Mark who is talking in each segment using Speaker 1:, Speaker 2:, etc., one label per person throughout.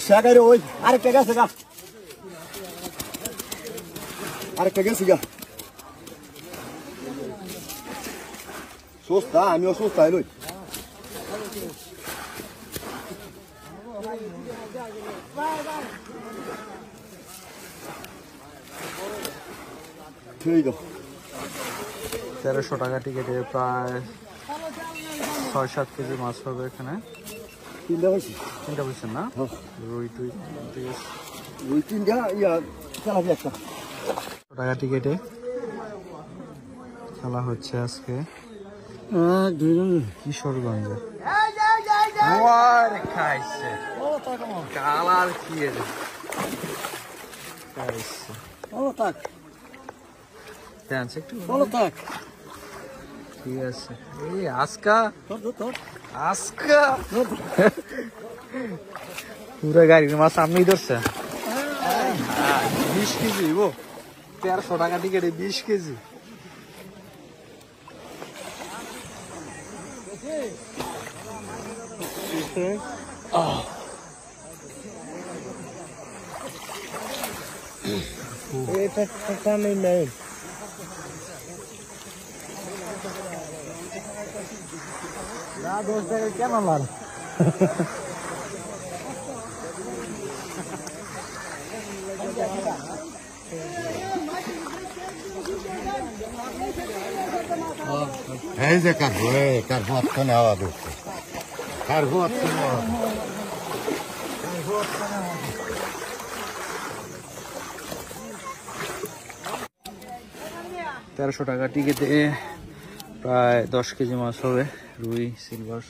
Speaker 1: Şakayla oy. Arekta gel sıga. Arekta gel sıga. Sos da, amigo sos da oy. ঠিক আছে
Speaker 2: 1300 টাকা টিকেটে প্রায় 6-7 KG মাছ হবে এখানে।
Speaker 1: তিনটা বলছেন
Speaker 2: না রুই
Speaker 1: তিনটা একটা
Speaker 2: টাকা টিকেটে খেলা হচ্ছে আজকে কিশোরগঞ্জে। খাইছে কালার কি একটু ঠিক আছে এই আজকা পুরো গাড়ির মাছ সামনেই ধরছে 20 কেজি 1300 টাকা টিকেটে 20 কেজি। কেন লাল
Speaker 3: এই যে কারবো অর্থ নেওয়া দরকার কারবো অর্থ নেওয়া
Speaker 2: 1300 টাকা টিকেটে প্রায় 10 কেজি মাছ হবে। রুই সিলভার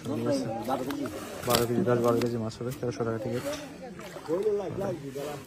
Speaker 2: 12 কেজি 10-12 কেজি মাছ হবে 1300 টাকা টিকিট।